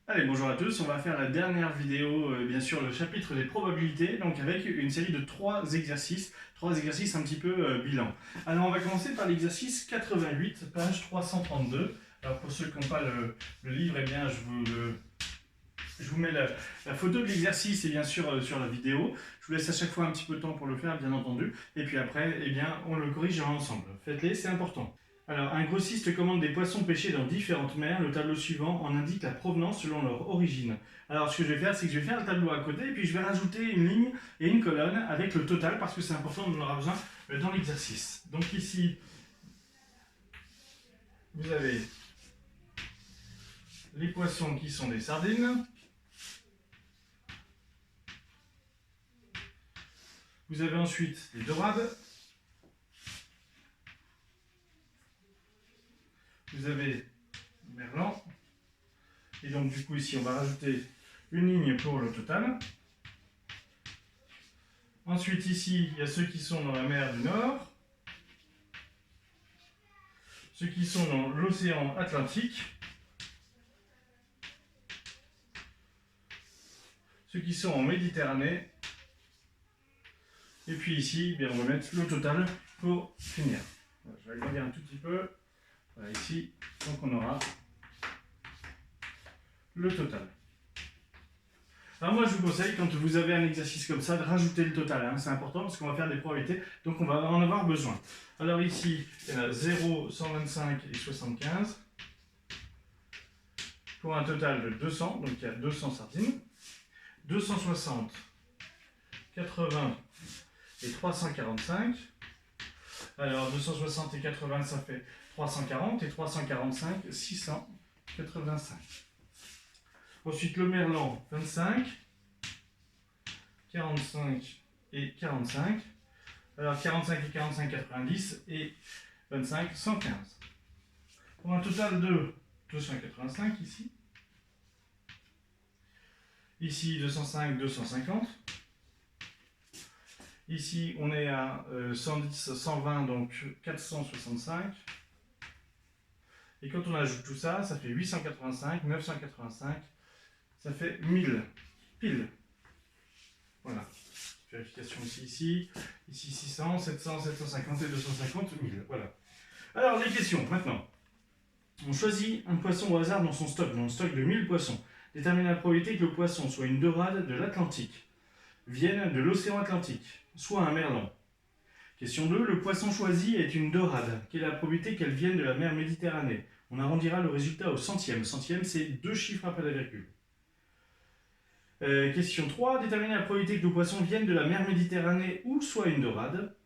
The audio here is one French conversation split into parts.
Allez, bonjour à tous, on va faire la dernière vidéo, bien sûr, le chapitre des probabilités, donc avec une série de trois exercices un petit peu bilan. Alors on va commencer par l'exercice 88, page 332. Alors pour ceux qui n'ont pas le livre, eh bien je vous mets la photo de l'exercice et bien sûr sur la vidéo. Je vous laisse à chaque fois un petit peu de temps pour le faire, bien entendu. Et puis après, eh bien, on le corrigera ensemble. Faites-les, c'est important. Alors, un grossiste commande des poissons pêchés dans différentes mers. Le tableau suivant en indique la provenance selon leur origine. Alors, ce que je vais faire, c'est que je vais faire le tableau à côté et puis je vais rajouter une ligne et une colonne avec le total parce que c'est important, on en aura besoin dans l'exercice. Donc ici, vous avez les poissons qui sont des sardines. Vous avez ensuite les dorades. Vous avez le merlan. Et donc du coup ici on va rajouter une ligne pour le total. Ensuite ici il y a ceux qui sont dans la mer du Nord, ceux qui sont dans l'océan Atlantique, ceux qui sont en Méditerranée, et puis ici bien, on va mettre le total pour finir. Voilà, je vais agrandir un tout petit peu. Voilà, ici, donc on aura le total. Alors moi je vous conseille, quand vous avez un exercice comme ça, de rajouter le total, hein. C'est important parce qu'on va faire des probabilités, donc on va en avoir besoin. Alors ici, il y en a 0, 125 et 75, pour un total de 200, donc il y a 200 sardines, 260, 80 et 345. Alors 260 et 80, ça fait 340, et 345, 685. Ensuite, le merlan, 25, 45 et 45. Alors, 45 et 45, 90, et 25, 115. Pour un total de 285 ici. Ici, 205, 250. Ici, on est à 110, 120, donc 465. Et quand on ajoute tout ça, ça fait 885, 985, ça fait 1000, pile. Voilà. Vérification aussi ici. Ici 600, 700, 750 et 250, 1000. Voilà. Alors, les questions, maintenant. On choisit un poisson au hasard dans son stock, dans le stock de 1000 poissons. Détermine la probabilité que le poisson soit une dorade de l'Atlantique, vienne de l'océan Atlantique, soit un merlan. Question 2. Le poisson choisi est une dorade. Quelle est la probabilité qu'elle vienne de la mer Méditerranée? On arrondira le résultat au centième. Centième, c'est 2 chiffres après la virgule. Question 3. Déterminer la probabilité que le poisson vienne de la mer Méditerranée ou soit une dorade.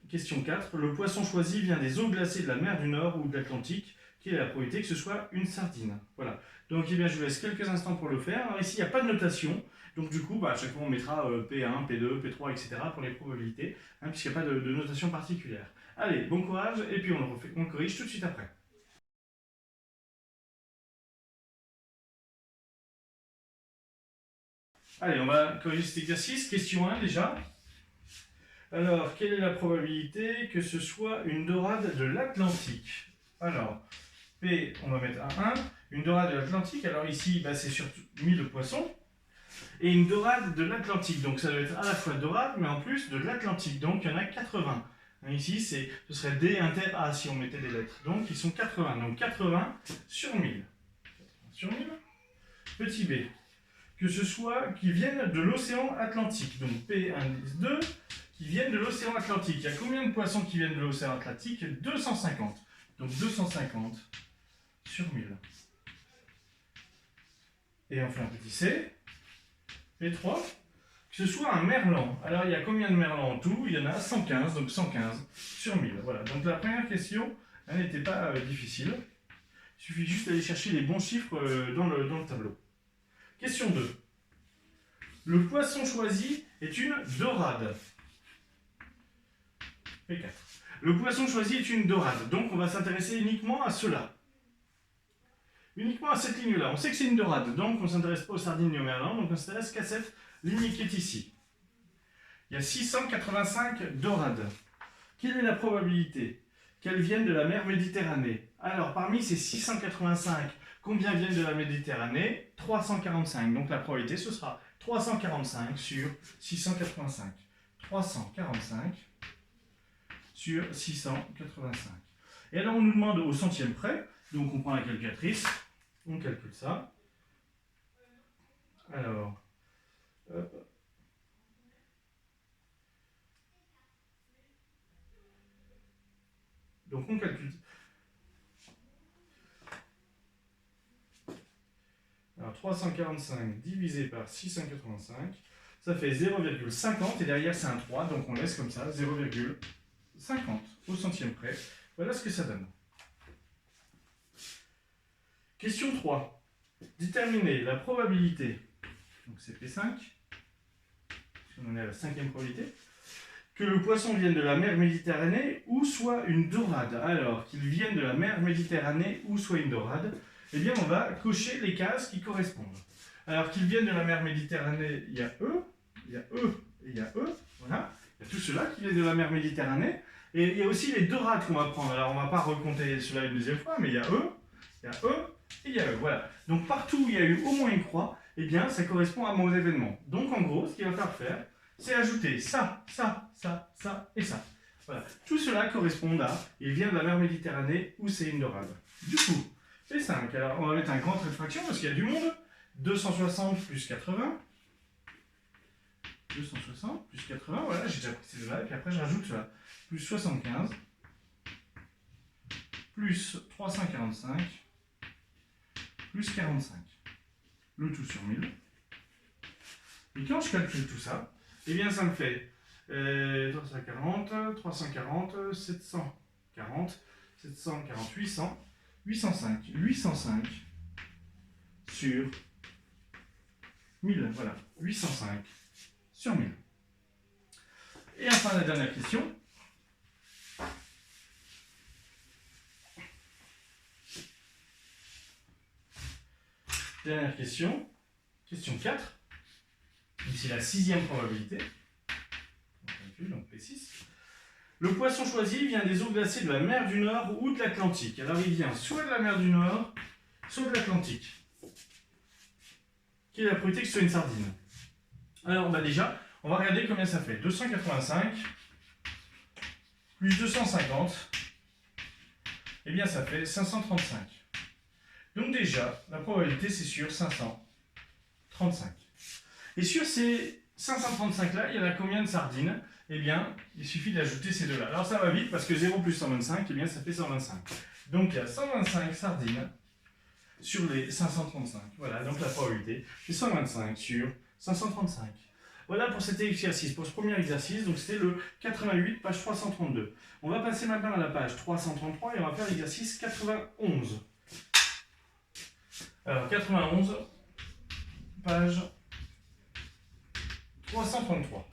Question 4. Le poisson choisi vient des eaux glacées de la mer du Nord ou de l'Atlantique. Quelle est la probabilité que ce soit une sardine? Voilà. Donc eh bien, je vous laisse quelques instants pour le faire. Alors ici, il n'y a pas de notation. Donc du coup, à chaque fois, on mettra P1, P2, P3, etc. pour les probabilités, hein, puisqu'il n'y a pas de notation particulière. Allez, bon courage, et puis on corrige tout de suite après. Allez, on va corriger cet exercice. Question 1 déjà. Alors, quelle est la probabilité que ce soit une dorade de l'Atlantique? Alors, P, on va mettre à 1. Une dorade de l'Atlantique, alors ici, c'est sur 1000 poissons. Et une dorade de l'Atlantique, donc ça doit être à la fois dorade, mais en plus de l'Atlantique, donc il y en a 80. Ici, ce serait D inter A si on mettait des lettres. Donc ils sont 80, donc 80 sur 1000. 80 sur 1000. Petit b, que ce soit qui viennent de l'océan Atlantique, donc P indice 2, qui viennent de l'océan Atlantique. Il y a combien de poissons qui viennent de l'océan Atlantique? 250. Donc 250 sur 1000. Et enfin petit c, P3, que ce soit un merlan. Alors il y a combien de merlans en tout? Il y en a 115, donc 115 sur 1000. Voilà, donc la première question, elle n'était pas difficile. Il suffit juste d'aller chercher les bons chiffres dans le tableau. Question 2. Le poisson choisi est une dorade. P4. Le poisson choisi est une dorade, donc on va s'intéresser uniquement à cela. Uniquement à cette ligne-là. On sait que c'est une dorade, donc on ne s'intéresse pas aux sardines ni aux merlans, donc on s'intéresse qu'à cette ligne qui est ici. Il y a 685 dorades. Quelle est la probabilité qu'elles viennent de la mer Méditerranée. Alors, parmi ces 685, combien viennent de la Méditerranée? 345. Donc la probabilité, ce sera 345 sur 685. 345 sur 685. Et alors, on nous demande au centième près. Donc, on prend la calculatrice. On calcule ça. Alors, hop. Donc, on calcule. Alors, 345 divisé par 685, ça fait 0,50 et derrière c'est un 3, donc on laisse comme ça 0,50 au centième près. Voilà ce que ça donne. Question 3. Déterminer la probabilité, donc c'est P5, on en est à la cinquième probabilité, que le poisson vienne de la mer Méditerranée ou soit une dorade. Alors, qu'il vienne de la mer Méditerranée ou soit une dorade, eh bien, on va cocher les cases qui correspondent. Alors, qu'ils viennent de la mer Méditerranée, il y a E, il y a E et il y a E. Voilà. Il y a tout cela qui viennent de la mer Méditerranée. Et il y a aussi les dorades qu'on va prendre. Alors, on ne va pas recompter cela une deuxième fois, mais il y a E, il y a E et il y a E. Voilà. Donc, partout où il y a eu au moins une croix, eh bien, ça correspond à mon événement. Donc, en gros, ce qu'il va falloir faire, c'est ajouter ça, ça, ça, ça et ça. Voilà. Tout cela correspond à, il vient de la mer Méditerranée ou c'est une dorade. Du coup, c'est 5. Alors, on va mettre un grand trait de fraction parce qu'il y a du monde. 260 plus 80. 260 plus 80, voilà, j'ai déjà pris ces deux-là. Et puis après, je rajoute cela. Plus 75. Plus 345. Plus 45. Le tout sur 1000. Et quand je calcule tout ça, eh bien, ça me fait 340, 340, 740, 740, 800. 805. 805 sur 1000. Voilà. 805 sur 1000. Et enfin, la dernière question. Dernière question. Question 4. C'est la sixième probabilité. On calcule, donc P6. Le poisson choisi vient des eaux glacées de la mer du Nord ou de l'Atlantique. Alors il vient soit de la mer du Nord, soit de l'Atlantique. Quelle est la probabilité que ce soit une sardine? Alors déjà, on va regarder combien ça fait. 285 plus 250, eh bien ça fait 535. Donc déjà, la probabilité c'est sur 535. Et sur ces 535 là, il y en a combien de sardines? Eh bien, il suffit d'ajouter ces deux-là. Alors ça va vite parce que 0 plus 125, eh bien ça fait 125. Donc il y a 125 sardines sur les 535. Voilà, donc la probabilité c'est 125 sur 535. Voilà pour cet exercice, pour ce premier exercice. Donc c'était le 88, page 332. On va passer maintenant à la page 333 et on va faire l'exercice 91. Alors 91, page 333.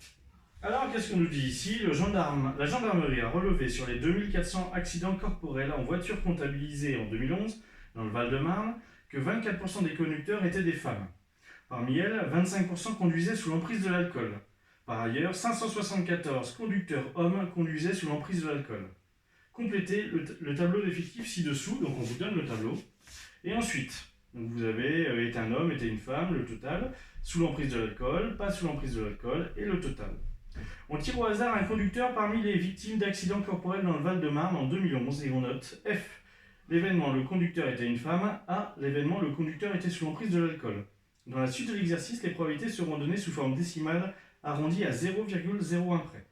Alors, qu'est-ce qu'on nous dit ici? La gendarmerie a relevé sur les 2400 accidents corporels en voiture comptabilisés en 2011 dans le Val-de-Marne que 24% des conducteurs étaient des femmes. Parmi elles, 25% conduisaient sous l'emprise de l'alcool. Par ailleurs, 574 conducteurs hommes conduisaient sous l'emprise de l'alcool. Complétez le tableau d'effectifs ci-dessous, donc on vous donne le tableau. Et ensuite, donc vous avez été un homme, été une femme, le total, sous l'emprise de l'alcool, pas sous l'emprise de l'alcool, et le total. On tire au hasard un conducteur parmi les victimes d'accidents corporels dans le Val-de-Marne en 2011 et on note F. L'événement, le conducteur était une femme. A. L'événement, le conducteur était sous l'emprise de l'alcool. Dans la suite de l'exercice, les probabilités seront données sous forme décimale arrondie à 0,01 près.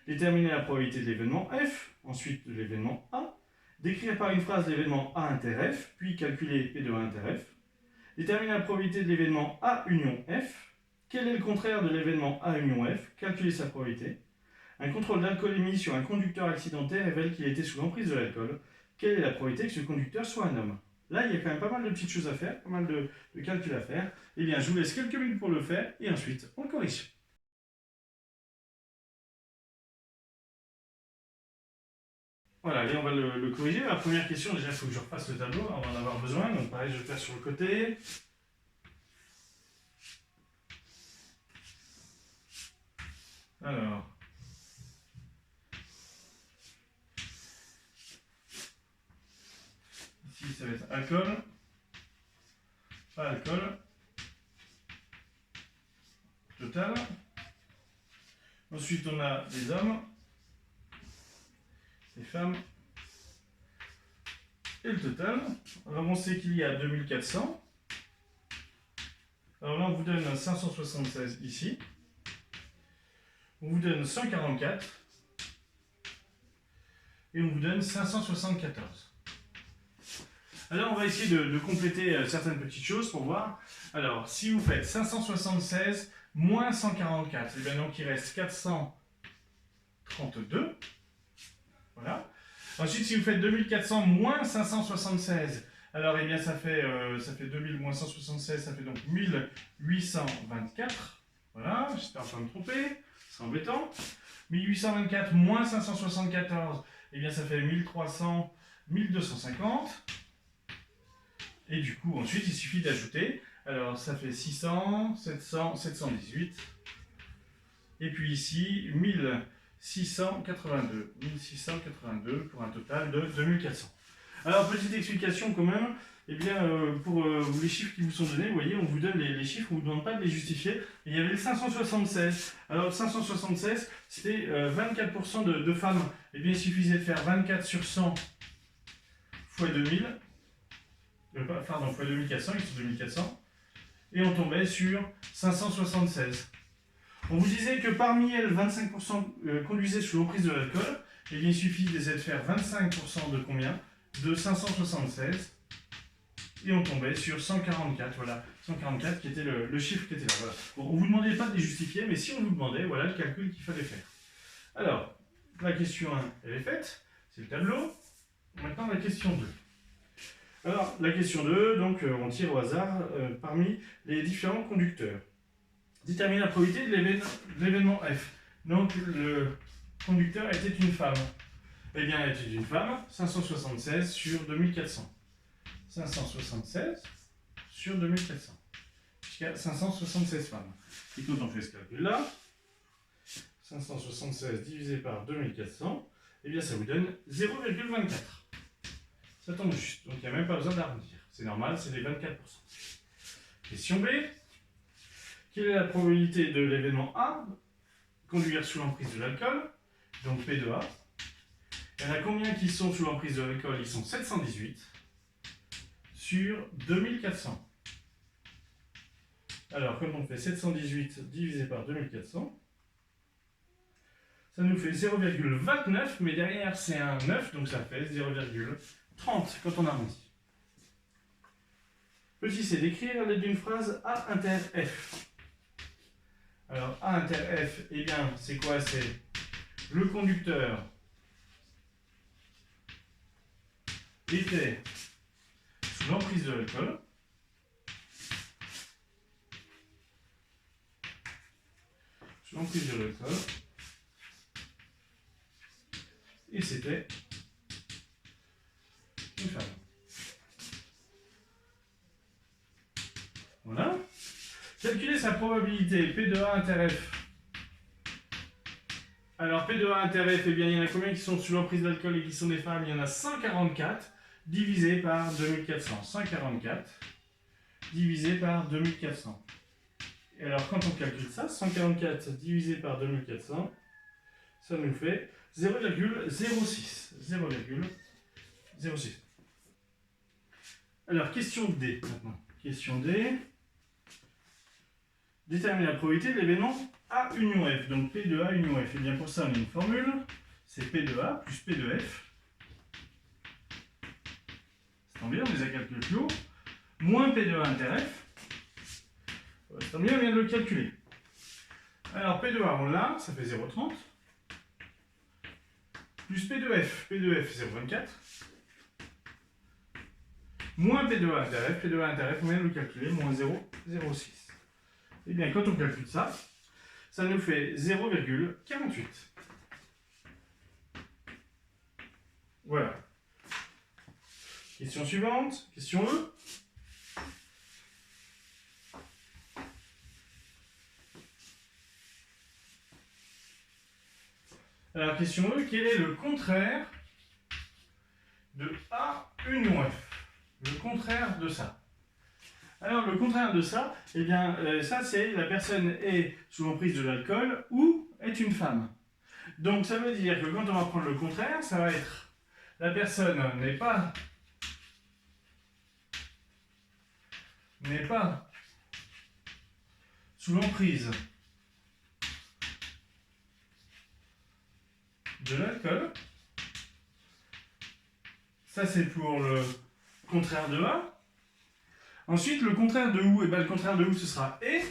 Déterminer la probabilité de l'événement F, ensuite de l'événement A. Décrire par une phrase l'événement A inter F, puis calculer P de A inter F. Déterminer la probabilité de l'événement A union F. Quel est le contraire de l'événement A union F? Calculer sa probabilité. Un contrôle d'alcoolémie sur un conducteur accidenté révèle qu'il était sous l'emprise de l'alcool. Quelle est la probabilité que ce conducteur soit un homme? Là, il y a quand même pas mal de petites choses à faire, pas mal de calculs à faire. Eh bien, je vous laisse quelques minutes pour le faire et ensuite, on le corrige. Voilà, allez, on va le corriger. La première question, déjà, il faut que je repasse le tableau, on va en avoir besoin. Donc, pareil, je vais le faire sur le côté. Alors, Ici, ça va être alcool. Pas alcool. Total. Ensuite, on a les hommes, les femmes et le total. Alors, on sait qu'il y a 2400. Alors là, on vous donne 576 ici. On vous donne 144. Et on vous donne 574. Alors, on va essayer de compléter certaines petites choses pour voir. Alors, si vous faites 576 moins 144, et bien donc il reste 432. Voilà. Ensuite, si vous faites 2400 moins 576, alors eh bien ça fait 2000 moins 176, ça fait donc 1824. Voilà, j'espère pas me tromper, c'est embêtant. 1824 moins 574, eh bien ça fait 1300, 1250. Et du coup, ensuite, il suffit d'ajouter. Alors, ça fait 600, 700, 718. Et puis ici, 1682. 1682 pour un total de 2400. Alors, petite explication quand même. Eh bien, pour les chiffres qui vous sont donnés, vous voyez, on vous donne les chiffres, on ne vous demande pas de les justifier. Et il y avait le 576. Alors, le 576, c'était 24% de femmes. Eh bien, il suffisait de faire 24 sur 100 fois 2000. Pardon, fois 2400, ils sont 2400. Et on tombait sur 576. On vous disait que parmi elles, 25% conduisaient sous l'emprise de l'alcool. Et bien, il suffit de faire 25% de combien? De 576. Et on tombait sur 144. Voilà, 144 qui était le chiffre qui était là. Voilà. Bon, on ne vous demandait pas de les justifier, mais si on vous demandait, voilà le calcul qu'il fallait faire. Alors, la question 1, elle est faite. C'est le tableau. Maintenant, la question 2. Alors, la question 2, donc on tire au hasard parmi les différents conducteurs. Détermine la probabilité de l'événement F. Donc, le conducteur était une femme. Eh bien, elle était une femme, 576 sur 2400. 576 sur 2400. Jusqu'à 576 femmes. Et quand on fait ce calcul-là, 576 divisé par 2400, eh bien, ça vous donne 0,24. Ça tombe juste, donc il n'y a même pas besoin d'arrondir. C'est normal, c'est les 24%. Question B. Quelle est la probabilité de l'événement A, conduire sous l'emprise de l'alcool, donc P de A. Il y en a combien qui sont sous l'emprise de l'alcool? Ils sont 718 sur 2400. Alors, comme on fait 718 divisé par 2400, ça nous fait 0,29, mais derrière c'est un 9, donc ça fait 0,30 quand on arrondit. Petit c, d'écrire l'aide d'une phrase A inter F. Alors, A inter F, eh bien, c'est quoi? C'est le conducteur était sous l'emprise de l'alcool. Sous l'emprise de l'alcool. Et c'était une femme. Voilà. Calculer sa probabilité P de A inter F. Alors P de A inter F, eh bien, il y en a combien qui sont sous l'emprise d'alcool et qui sont des femmes? Il y en a 144 divisé par 2400. 144 divisé par 2400. Et alors quand on calcule ça, 144 divisé par 2400, ça nous fait 0,06. 0,06. Alors question D maintenant. Question D. Déterminer la probabilité de l'événement A union F. Donc P de A union F. Et bien pour ça on a une formule. C'est P de A plus P de F. C'est tant bien, on les a calculés plus haut. Moins P de A inter F. C'est tant bien, on vient de le calculer. Alors P de A on l'a, ça fait 0,30. Plus P de F. P de F 0,24. Moins P de A inter F. P de A inter F, on vient de le calculer. Moins 0,06. Et bien, quand on calcule ça, ça nous fait 0,48. Voilà. Question suivante, question E. Alors, question E, quel est le contraire de A union F? Le contraire de ça. Alors, le contraire de ça, eh bien, ça, c'est la personne est sous l'emprise de l'alcool ou est une femme. Donc, ça veut dire que quand on va prendre le contraire, ça va être la personne n'est pas sous l'emprise de l'alcool. Ça, c'est pour le contraire de A. Ensuite, le contraire de ou, le contraire de ou, ce sera et.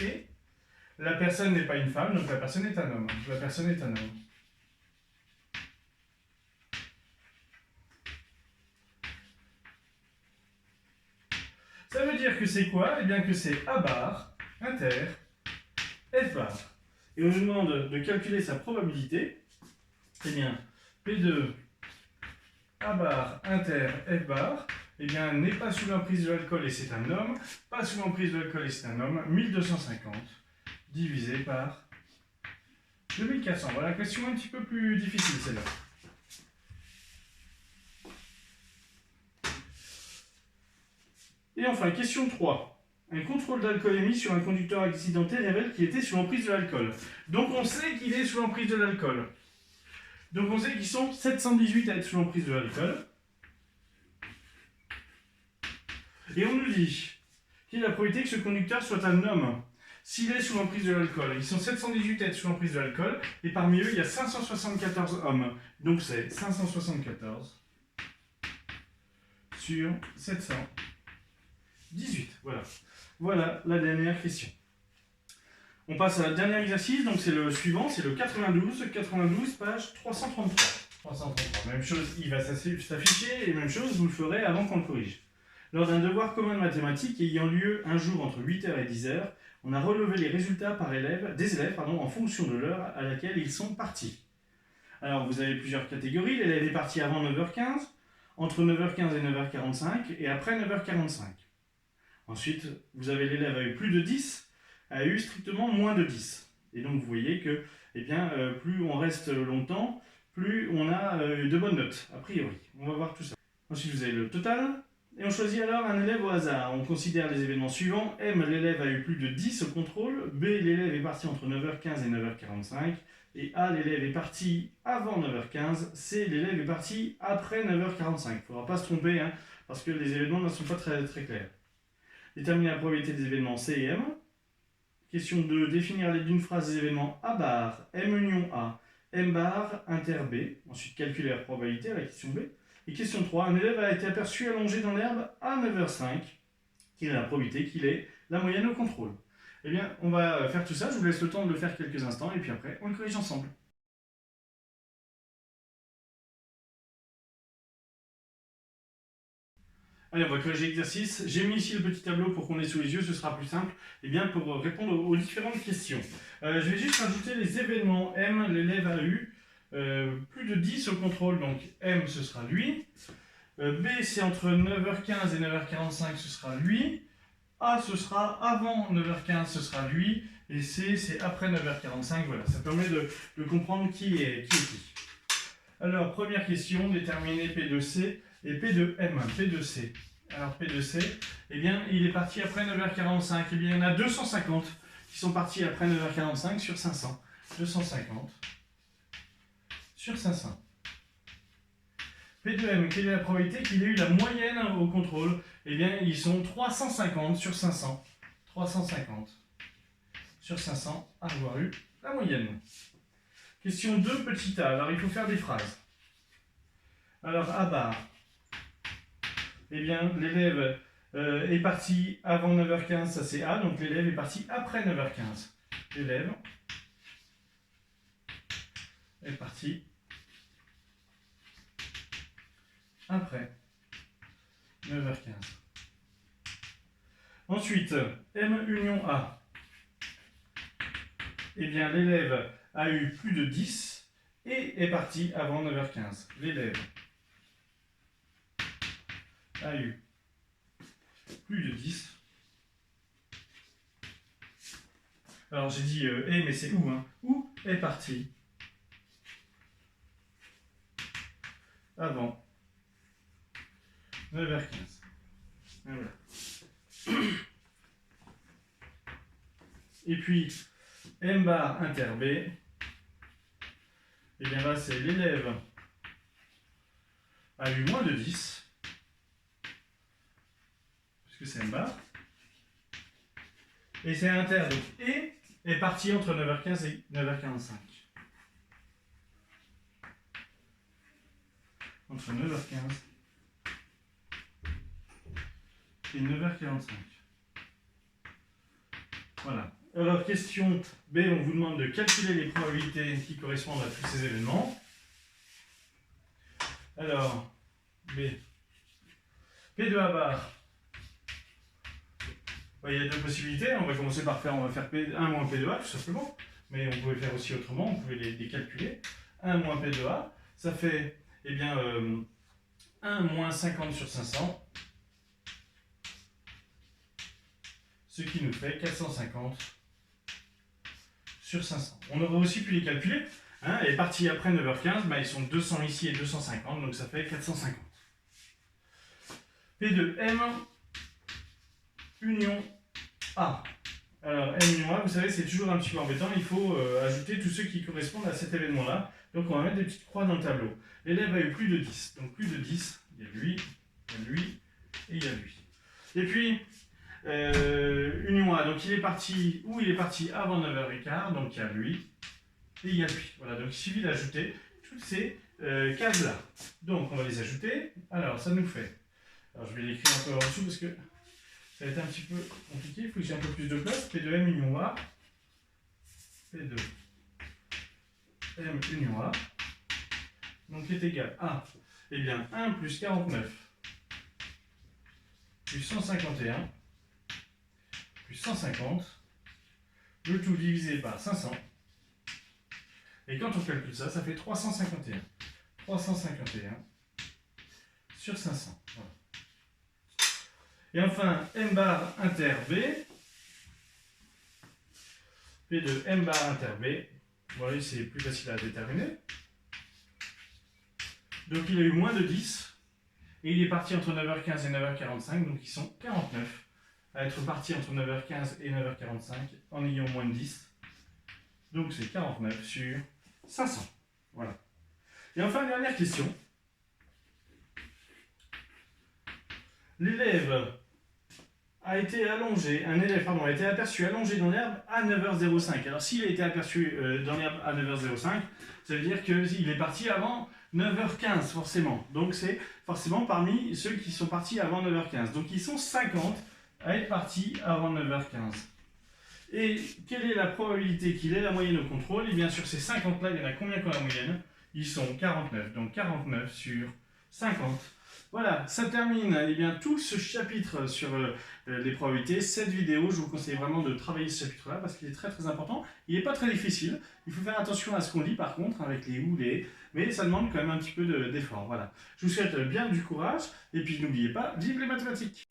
Et la personne n'est pas une femme, donc la personne est un homme. La personne est un homme. Ça veut dire que c'est quoi? Eh bien que c'est A bar, inter, F bar. Et on nous demande de calculer sa probabilité. Eh bien, P2, A bar, inter, F bar, eh bien, n'est pas sous l'emprise de l'alcool et c'est un homme. Pas sous l'emprise de l'alcool et c'est un homme. 1250 divisé par 2400. Voilà, question un petit peu plus difficile celle-là. Et enfin, question 3. Un contrôle d'alcoolémie sur un conducteur accidenté révèle qu'il était sous l'emprise de l'alcool. Donc on sait qu'il est sous l'emprise de l'alcool. Donc on sait qu'ils sont 718 à être sous l'emprise de l'alcool. Et on nous dit quelle est la probabilité que ce conducteur soit un homme s'il est sous l'emprise de l'alcool. Ils sont 718 à être sous l'emprise de l'alcool, et parmi eux, il y a 574 hommes. Donc c'est 574 sur 718. Voilà. Voilà la dernière question. On passe à la dernière exercice, donc c'est le suivant, c'est le 92. 92, page 333. 333. Même chose, il va s'afficher, et même chose, vous le ferez avant qu'on le corrige. Lors d'un devoir commun de mathématiques ayant lieu un jour entre 8h et 10h, on a relevé les résultats des élèves en fonction de l'heure à laquelle ils sont partis. Alors vous avez plusieurs catégories. L'élève est parti avant 9h15, entre 9h15 et 9h45 et après 9h45. Ensuite, vous avez l'élève a eu plus de 10, a eu strictement moins de 10. Et donc vous voyez que plus on reste longtemps, plus on a de bonnes notes, a priori. On va voir tout ça. Ensuite, vous avez le total. Et on choisit alors un élève au hasard. On considère les événements suivants. M, l'élève a eu plus de 10 au contrôle. B, l'élève est parti entre 9h15 et 9h45. Et A, l'élève est parti avant 9h15. C, l'élève est parti après 9h45. Il ne faudra pas se tromper, parce que les événements ne sont pas très, très clairs. Déterminer la probabilité des événements C et M. Question 2. Définir d'une phrase des événements A bar, M union A, M bar, inter B. Ensuite, calculer la probabilité à la question B. Et question 3, un élève a été aperçu allongé dans l'herbe à 9h05. Quelle est la probabilité qu'il ait la moyenne au contrôle? Eh bien, on va faire tout ça. Je vous laisse le temps de le faire quelques instants et puis après, on le corrige ensemble. Allez, on va corriger l'exercice. J'ai mis ici le petit tableau pour qu'on ait sous les yeux, ce sera plus simple pour répondre aux différentes questions. Je vais juste rajouter les événements. M, l'élève a eu plus de 10 au contrôle, donc M, ce sera lui. B, c'est entre 9h15 et 9h45, ce sera lui. A, ce sera avant 9h15, ce sera lui. Et C, c'est après 9h45. Voilà, ça permet de comprendre qui est qui. Alors, première question, déterminer P de C et P de M. P de C. Alors, P de C, eh bien, il est parti après 9h45. Eh bien, il y en a 250 qui sont partis après 9h45 sur 500. 250 sur 500. P de M, quelle est la probabilité qu'il ait eu la moyenne au contrôle? Eh bien, ils sont 350 sur 500. 350 sur 500 à avoir eu la moyenne. Question 2, petit a. Alors, il faut faire des phrases. Alors, A bar. Eh bien, l'élève est parti avant 9h15, ça c'est A. Donc, l'élève est parti après 9h15. L'élève est parti après 9h15. Ensuite, M union A. Eh bien, l'élève a eu plus de 10 et est parti avant 9h15. L'élève a eu plus de 10. Alors, j'ai dit et, mais c'est où, Où est parti avant 9h15. Voilà. Et puis, M bar inter B, et bien là, c'est l'élève a eu moins de 10, puisque c'est M bar. Et c'est inter, donc E est parti entre 9h15 et 9h45. Entre 9h15 et 9h45. Voilà. Alors, question B, on vous demande de calculer les probabilités qui correspondent à tous ces événements. Alors, B. P de A bar. Il y a deux possibilités. On va commencer par faire, on va faire P1 moins P de A, tout simplement. Mais on pouvait faire aussi autrement, on pouvait les calculer. 1 moins P de A, ça fait, eh bien, 1 moins 50 sur 500. Ce qui nous fait 450 sur 500. On aurait aussi pu les calculer. Hein, et parti après 9h15, bah, ils sont 200 ici et 250, donc ça fait 450. P de M union A. Alors, M union A, vous savez, c'est toujours un petit peu embêtant. Il faut ajouter tous ceux qui correspondent à cet événement-là. Donc, on va mettre des petites croix dans le tableau. L'élève a eu plus de 10. Donc, plus de 10, il y a lui, il y a lui et il y a lui. Et puis, union A, donc il est parti, où il est parti avant 9h15, donc il y a lui et il y a lui. Voilà, donc il suffit d'ajouter toutes ces cases-là. Donc, on va les ajouter. Alors, ça nous fait, alors je vais l'écrire un peu en dessous parce que ça va être un petit peu compliqué, il faut que j'ai un peu plus de place. P de M union A, P de M union A, donc est égal à, eh bien, 1 plus 49 plus 151 plus 150, le tout divisé par 500. Et quand on calcule ça, ça fait 351. 351 sur 500. Voilà. Et enfin, M bar inter B. P de M bar inter B. Voilà, c'est plus facile à déterminer. Donc il a eu moins de 10. Et il est parti entre 9h15 et 9h45. Donc ils sont 49 à être parti entre 9h15 et 9h45 en ayant moins de 10. Donc c'est 49 sur 500. Voilà. Et enfin, dernière question. L'élève a été allongé, un élève, pardon, a été aperçu allongé dans l'herbe à 9h05. Alors s'il a été aperçu dans l'herbe à 9h05, ça veut dire qu'il est parti avant 9h15 forcément. Donc c'est forcément parmi ceux qui sont partis avant 9h15. Donc ils sont 50 à être partis avant 9h15. Et quelle est la probabilité qu'il ait la moyenne au contrôle? Et bien sur ces 50 là, il y en a combien qui ont la moyenne? Ils sont 49. Donc 49 sur 50. Voilà, ça termine eh bien, tout ce chapitre sur les probabilités. Cette vidéo, je vous conseille vraiment de travailler ce chapitre-là parce qu'il est très très important. Il n'est pas très difficile. Il faut faire attention à ce qu'on lit par contre, avec les ou, les, mais ça demande quand même un petit peu d'effort. Voilà. Je vous souhaite bien du courage et puis n'oubliez pas, vive les mathématiques!